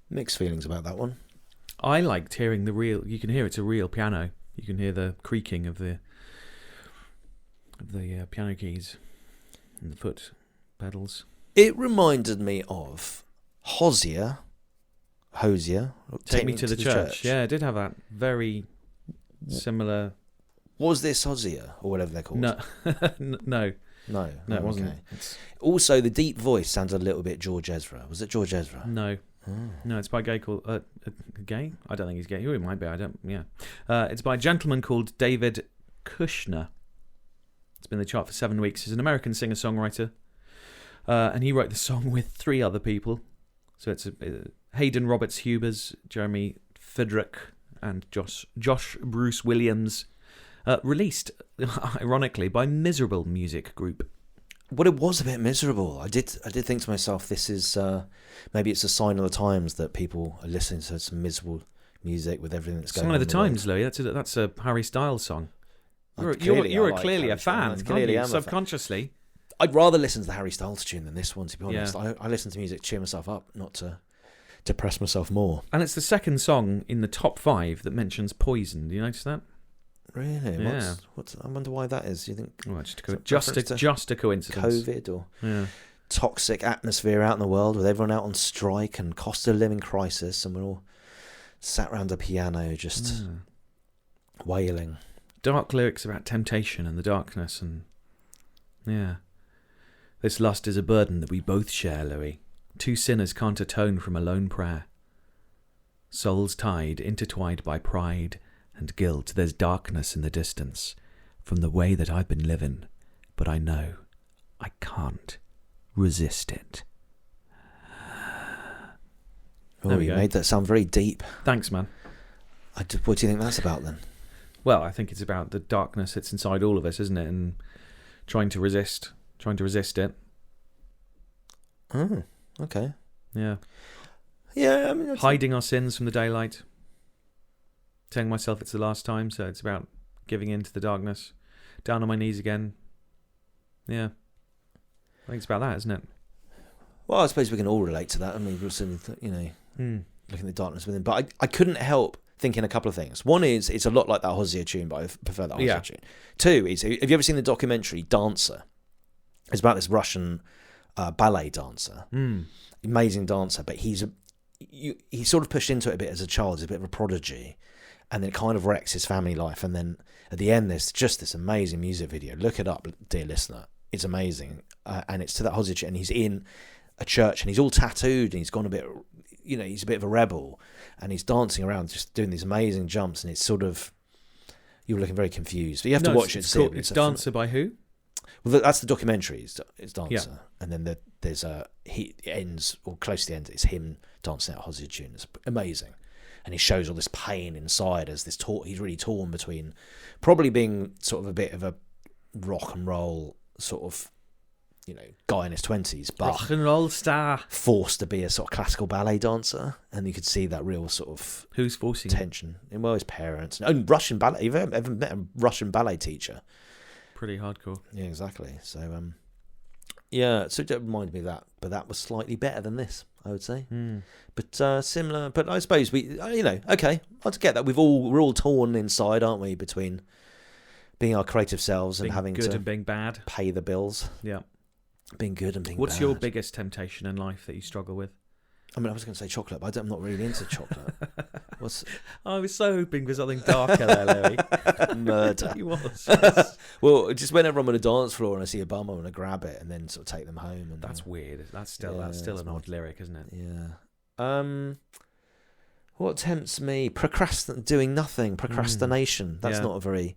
Mixed feelings about that one. I liked hearing the real. You can hear it's a real piano. You can hear the creaking of the piano keys and the foot pedals. It reminded me of Hosier. Take Me to the Church. Yeah, it did have that very similar. Was this Hosier or whatever they're called? No, no, it wasn't. Okay. Also, the deep voice sounds a little bit George Ezra. Was it George Ezra? No. Oh. No, it's by a guy called gay. I don't think he's gay. He might be. I don't. Yeah, it's by a gentleman called David Kushner. It's been in the chart for 7 weeks. He's an American singer-songwriter, and he wrote the song with 3 other people. So it's Hayden Roberts Hubers, Jeremy Fidrick, and Josh Bruce Williams. Released, ironically, by Miserable Music Group. Well, it was a bit miserable. I did think to myself, this is maybe it's a sign of the times that people are listening to some miserable music with everything that's going on. Sign of the times, Louis. That's a Harry Styles song. You're clearly a fan, clearly subconsciously. I'd rather listen to the Harry Styles tune than this one, to be honest. Yeah. I listen to music to cheer myself up, not to depress myself more. And it's the second song in the top 5 that mentions poison. Do you notice that? Really? Yeah. I wonder why that is. Do you think? Well, just a coincidence. COVID or toxic atmosphere out in the world with everyone out on strike and cost of living crisis, and we're all sat around a piano just wailing. Dark lyrics about temptation and the darkness, and this lust is a burden that we both share, Louis. 2 sinners can't atone from a lone prayer. Souls tied, intertwined by pride and guilt, there's darkness in the distance from the way that I've been living, but I know I can't resist it. Oh, you made that sound very deep. Thanks, man. What do you think that's about then? Well, I think it's about the darkness that's inside all of us, isn't it? And trying to resist it. Oh, okay. Yeah. Yeah, I mean... Hiding our sins from the daylight. Telling myself it's the last time, so it's about giving in to the darkness. Down on my knees again. Yeah. I think it's about that, isn't it? Well, I suppose we can all relate to that. I mean, looking at the darkness within. But I couldn't help thinking a couple of things. One is, it's a lot like that Hosier tune, but I prefer that Hosier tune. 2 is, have you ever seen the documentary Dancer? It's about this Russian ballet dancer. Amazing dancer, but he's sort of pushed into it a bit as a child. He's a bit of a prodigy. And then it kind of wrecks his family life. And then at the end, there's just this amazing music video. Look it up, dear listener. It's amazing. And it's to that Hosier, and he's in a church, and he's all tattooed, and he's gone a bit, he's a bit of a rebel. And he's dancing around, just doing these amazing jumps. And it's sort of, you're looking very confused. But you have to watch it. It's Dancer by who? Well, that's the documentary. It's Dancer. Yeah. And then there's it ends, or close to the end, it's him dancing out a Hosier tune. It's amazing. And he shows all this pain inside as he's really torn between probably being sort of a bit of a rock and roll sort of, guy in his 20s, but rock and roll star, forced to be a sort of classical ballet dancer. And you could see that real sort of who's forcing tension. Well, his parents. And Russian ballet. You've ever met a Russian ballet teacher? Pretty hardcore. Yeah, exactly. So, so it reminded me of that, but that was slightly better than this, I would say. But similar. But I suppose we, okay, I get that. We're all torn inside, aren't we, between being our creative selves and having good to and being bad, pay the bills. Yeah, being good and being bad. What's your biggest temptation in life that you struggle with? I mean, I was going to say chocolate, but I'm not really into chocolate. I was so hoping for something darker there, Louis. Murder. He was. Yes. Well, just whenever I'm on a dance floor and I see a bum, I want to grab it and then sort of take them home. And that's weird. That's still an odd lyric, isn't it? Yeah. What tempts me? Doing nothing. Procrastination. That's not a very...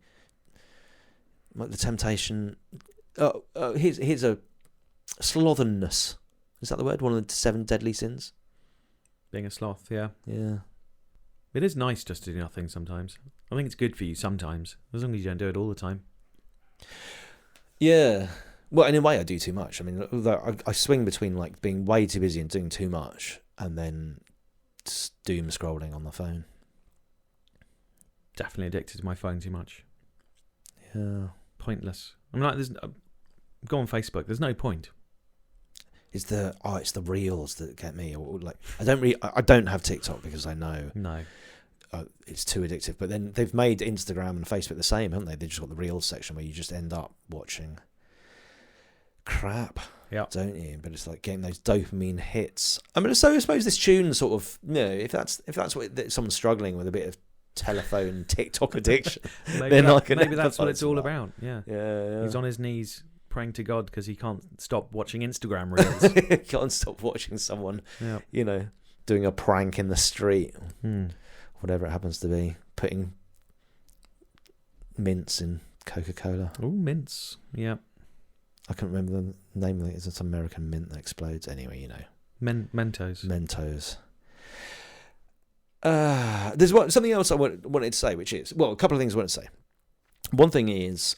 Like the temptation... here's a slothenness. Is that the word? One of the 7 deadly sins? Being a sloth, yeah. Yeah. It is nice just to do nothing sometimes. I think it's good for you sometimes, as long as you don't do it all the time. Yeah. Well, in a way, I do too much. I mean, I swing between like being way too busy and doing too much, and then doom scrolling on the phone. Definitely addicted to my phone too much. Yeah. Pointless. I'm like, go on Facebook. There's no point. it's the reels that get me. Or like I don't have TikTok because I know it's too addictive. But then they've made Instagram and Facebook the same, haven't they? They just got the reels section where you just end up watching crap, don't you? But it's like getting those dopamine hits. I mean, so I suppose this tune sort of, if that's what someone's struggling with a bit of telephone TikTok addiction, maybe that's what it's all about. Yeah. He's on his knees praying to God because he can't stop watching Instagram reels. He can't stop watching someone, doing a prank in the street, whatever it happens to be, putting mints in Coca-Cola. Oh, mints. Yeah. I can't remember the name of it. It's some American mint that explodes. Anyway, Mentos. Mentos. There's something else I wanted to say, which is, a couple of things I want to say. One thing is,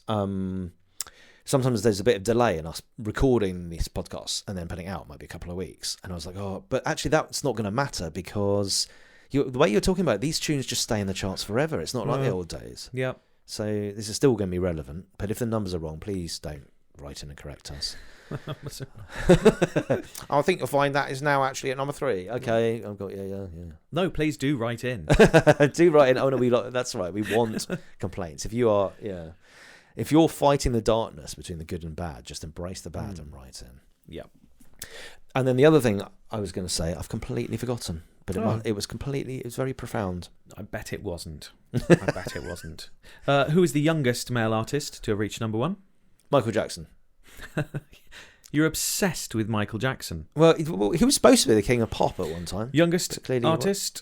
sometimes there's a bit of delay in us recording this podcast and then putting it out. Might be a couple of weeks. And I was like, but actually that's not going to matter because the way you're talking about it, these tunes just stay in the charts forever. It's not like the old days. Yeah. So this is still going to be relevant. But if the numbers are wrong, please don't write in and correct us. I think you'll find that is now actually at number 3. Okay, I've got yeah. No, please do write in. Do write in. Oh no, that's right. We want complaints. If you're fighting the darkness between the good and bad, just embrace the bad and write in. Yeah. And then the other thing I was going to say, I've completely forgotten, but it was very profound. I bet it wasn't. Who is the youngest male artist to have reached number 1? Michael Jackson. You're obsessed with Michael Jackson. Well, he was supposed to be the king of pop at one time. Youngest artist.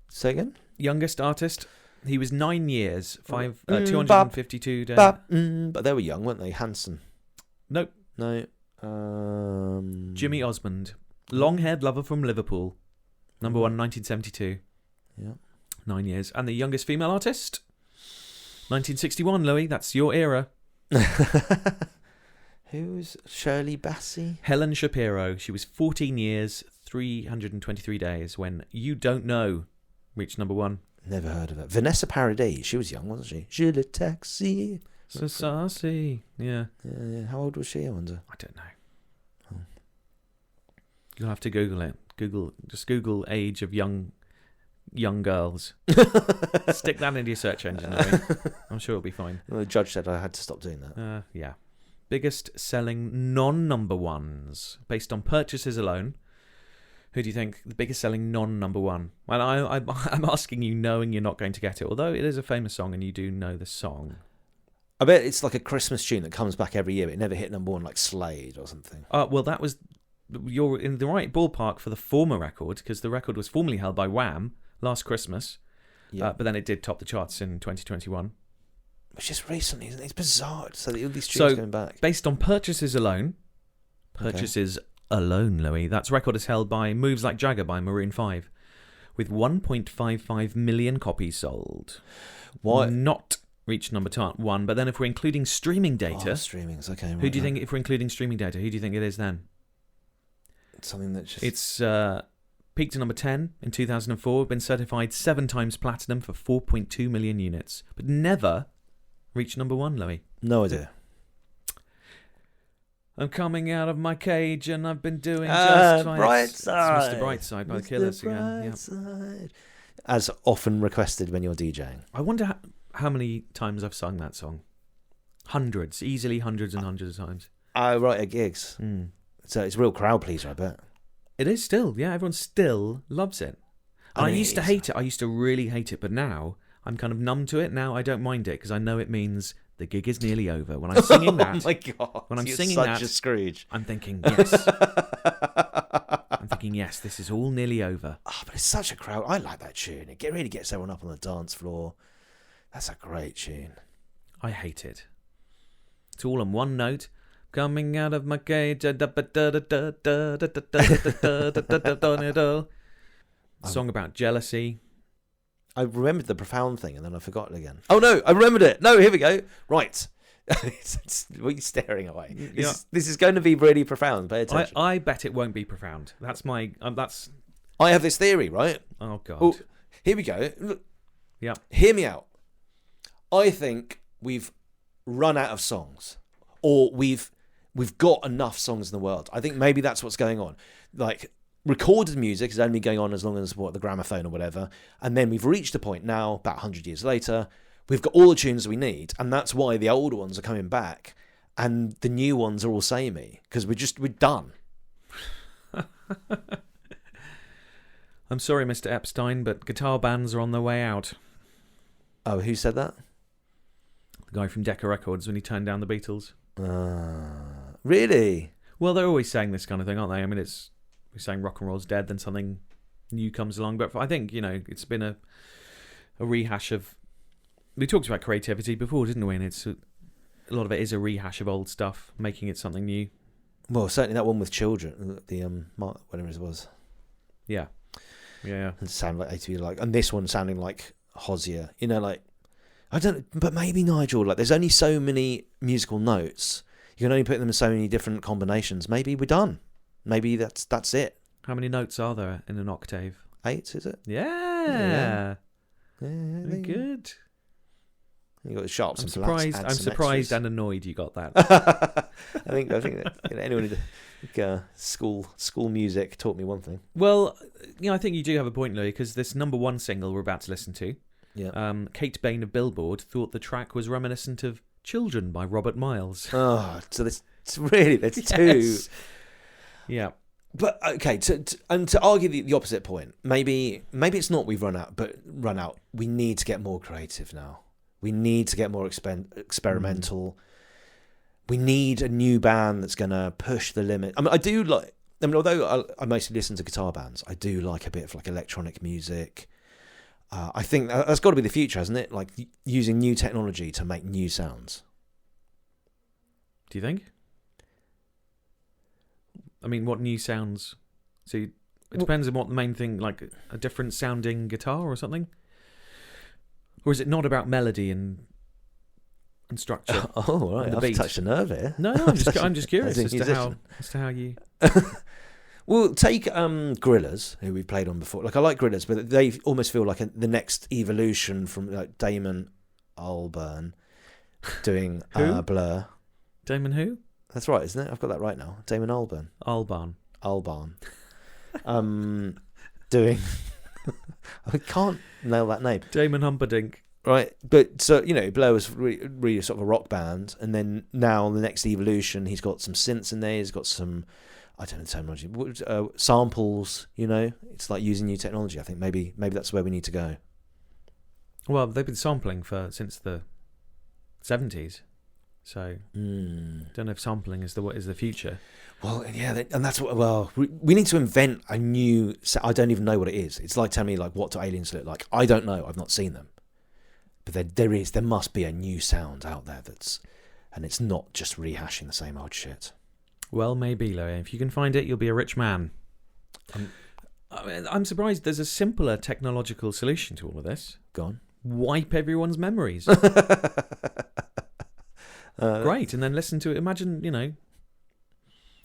Say again? Youngest artist. He was 9 years, 252 days. But they were young, weren't they? Hanson. Nope. No. Jimmy Osmond. Long-haired lover from Liverpool. Number 1, 1972. Yeah. 9 years. And the youngest female artist? 1961, Louis. That's your era. Who's Shirley Bassey? Helen Shapiro. She was 14 years, 323 days when You Don't Know reached number 1. Never heard of her. Vanessa Paradis. She was young, wasn't she? Je le taxi. So saucy. Yeah. Yeah. How old was she, I wonder? I don't know. Oh. You'll have to Google it. Just Google age of young girls. Stick that into your search engine. I'm sure it'll be fine. Well, the judge said I had to stop doing that. Yeah. Biggest selling non-number ones based on purchases alone. Who do you think the biggest selling non-number 1? Well, I'm asking you knowing you're not going to get it, although it is a famous song and you do know the song. I bet it's like a Christmas tune that comes back every year. It never hit number 1 like Slade or something. Well, you're in the right ballpark for the former record because the record was formerly held by Wham! Last Christmas, but then it did top the charts in 2021. Which is recently, isn't it? It's bizarre. So all these tunes going back. Based on purchases alone, Louis, that's record is held by Moves Like Jagger by Maroon 5, with 1.55 million copies sold. What? Not reached number 1, but then if we're including streaming data... streaming's okay. Who do you think, if we're including streaming data, who do you think it is then? Something that just... It's peaked to number 10 in 2004, been certified 7 times platinum for 4.2 million units, but never reached number 1, Louis. No idea. I'm coming out of my cage and I've been doing just fine. Brightside. It's Mr. Brightside by the Killers again. Yeah. As often requested when you're DJing. I wonder how many times I've sung that song. Hundreds. Easily hundreds and hundreds of times. I write at gigs. So it's a real crowd pleaser, I bet. It is still. Yeah, everyone still loves it. I used to hate it. I used to really hate it. But now I'm kind of numb to it. Now I don't mind it because I know it means... the gig is nearly over. When I'm singing that... Oh my God. When I'm singing such that... a Scrooge. I'm thinking, yes. Yes, this is all nearly over. Oh, but it's such a crowd. I like that tune. It really gets everyone up on the dance floor. That's a great tune. I hate it. It's all on one note. Coming out of my cage. Song about jealousy. I remembered the profound thing and then I forgot it again. Oh no, I remembered it. No, here we go. Right. What are you staring away? This is going to be really profound. Pay attention. I bet it won't be profound. That's my... I have this theory, right? Oh, God. Oh, here we go. Look. Yeah. Hear me out. I think we've run out of songs. Or we've We've got enough songs in the world. I think maybe that's what's going on. Like, recorded music is only going on as long as the gramophone or whatever, and then we've reached a point now, about 100 years later, we've got all the tunes we need, and that's why the older ones are coming back, and the new ones are all samey, because we're done. I'm sorry, Mr. Epstein, but guitar bands are on their way out. Oh, who said that? The guy from Decca Records when he turned down the Beatles. Really? Well, they're always saying this kind of thing, aren't they? I mean, we're saying rock and roll's dead, then something new comes along. But I think, it's been a rehash of... We talked about creativity before, didn't we? And a lot of it is a rehash of old stuff, making it something new. Well, certainly that one with children, the whatever it was. Yeah. It sounded like ATV, and this one sounding like Hosier. I don't, but maybe Nigel, there's only so many musical notes. You can only put them in so many different combinations. Maybe we're done. Maybe that's it. How many notes are there in an octave? 8, is it? Yeah. Very good. You got the sharps and flats. I'm surprised extras. And annoyed you got that. I think that, anyone in school music taught me one thing. Well, I think you do have a point, Louis, because this number 1 single we're about to listen to, Kate Bain of Billboard thought the track was reminiscent of Children by Robert Miles. Oh, so there's yes. 2. Yeah. But okay, to argue the opposite point, maybe it's not we've run out. We need to get more creative now. We need to get more experimental. We need a new band that's going to push the limit. Although I mostly listen to guitar bands, I do like a bit of electronic music. I think that's got to be the future, hasn't it? Using new technology to make new sounds. Do you think? I mean, what new sounds? So it depends on what the main thing, a different sounding guitar or something? Or is it not about melody and structure? Oh, right. I've touched a nerve here. No, I'm just curious as to how you... Well, take Gorillaz, who we've played on before. I like Gorillaz, but they almost feel like the next evolution from Damon Albarn doing Blur. Damon who? That's right, isn't it? I've got that right now. Damon Albarn. Albarn. Doing... I can't nail that name. Damon Humperdinck. Right, but so Blur was really sort of a rock band, and then now the next evolution, he's got some synths in there. He's got some, I don't know the terminology, samples. It's like using new technology. I think maybe that's where we need to go. Well, they've been sampling since the 70s, so don't know if sampling is the future. Well, yeah, and that's what. Well, we need to invent a new. I don't even know what it is. It's like telling me what do aliens look like. I don't know. I've not seen them. But there must be a new sound out there and it's not just rehashing the same old shit. Well, maybe, Louis. If you can find it, you'll be a rich man. I'm surprised there's a simpler technological solution to all of this. Go on. Wipe everyone's memories. Great, and then listen to it. Imagine,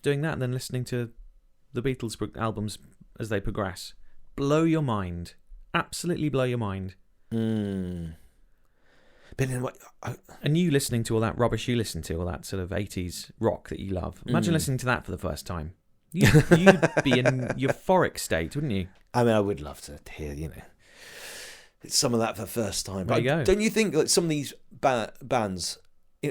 doing that and then listening to the Beatles albums as they progress. Blow your mind. Absolutely blow your mind. But then and you listening to all that rubbish you listen to, all that sort of 80s rock that you love. Imagine listening to that for the first time. You'd be in euphoric state, wouldn't you? I mean, I would love to hear, some of that for the first time. There you go. Don't you think that some of these bands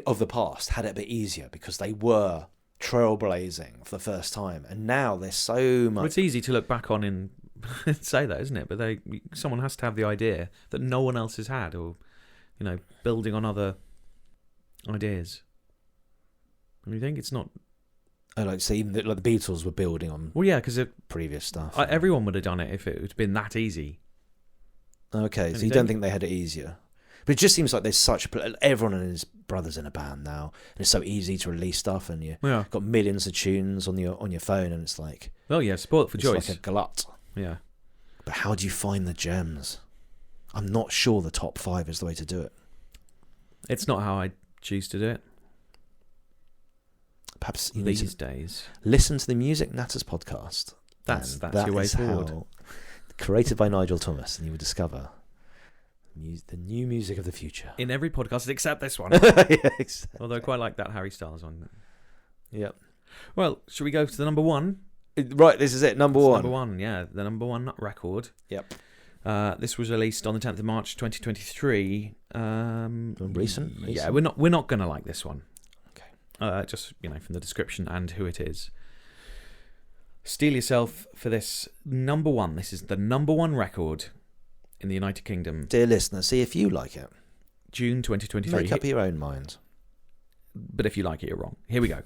of the past had it a bit easier because they were trailblazing for the first time, and now there's so much... Well, it's easy to look back on and say that, isn't it? But someone has to have the idea that no one else has had, or building on other ideas. And you think it's not... so even the Beatles were building on... Well, yeah, because previous stuff. Everyone would have done it if it had been that easy. Okay, so you don't think they had it easier? But it just seems like there's everyone and his brother's in a band now, and it's so easy to release stuff, and you've got millions of tunes on your phone, and it's like... Well, yeah, spoiled for choice. It's like a glut. Yeah. But how do you find the gems? I'm not sure the top 5 is the way to do it. It's not how I choose to do it. Perhaps you these need to days listen to the Music Natters podcast. That's your way forward. Created by Nigel Thomas, and you will discover the new music of the future in every podcast except this one. Yeah, exactly. Although I quite like that Harry Styles one. Yep. Well, should we go to the number one? Right, this is it. Number one. Number one, yeah. The number one record. Yep. This was released on the 10th of March 2023. Recent? Yeah, we're not going to like this one. Okay. Just, from the description and who it is. Steel yourself for this number one. This is the number one record in the United Kingdom. Dear listener, see if you like it. June 2023. Make up your own mind. But if you like it, you're wrong. Here we go.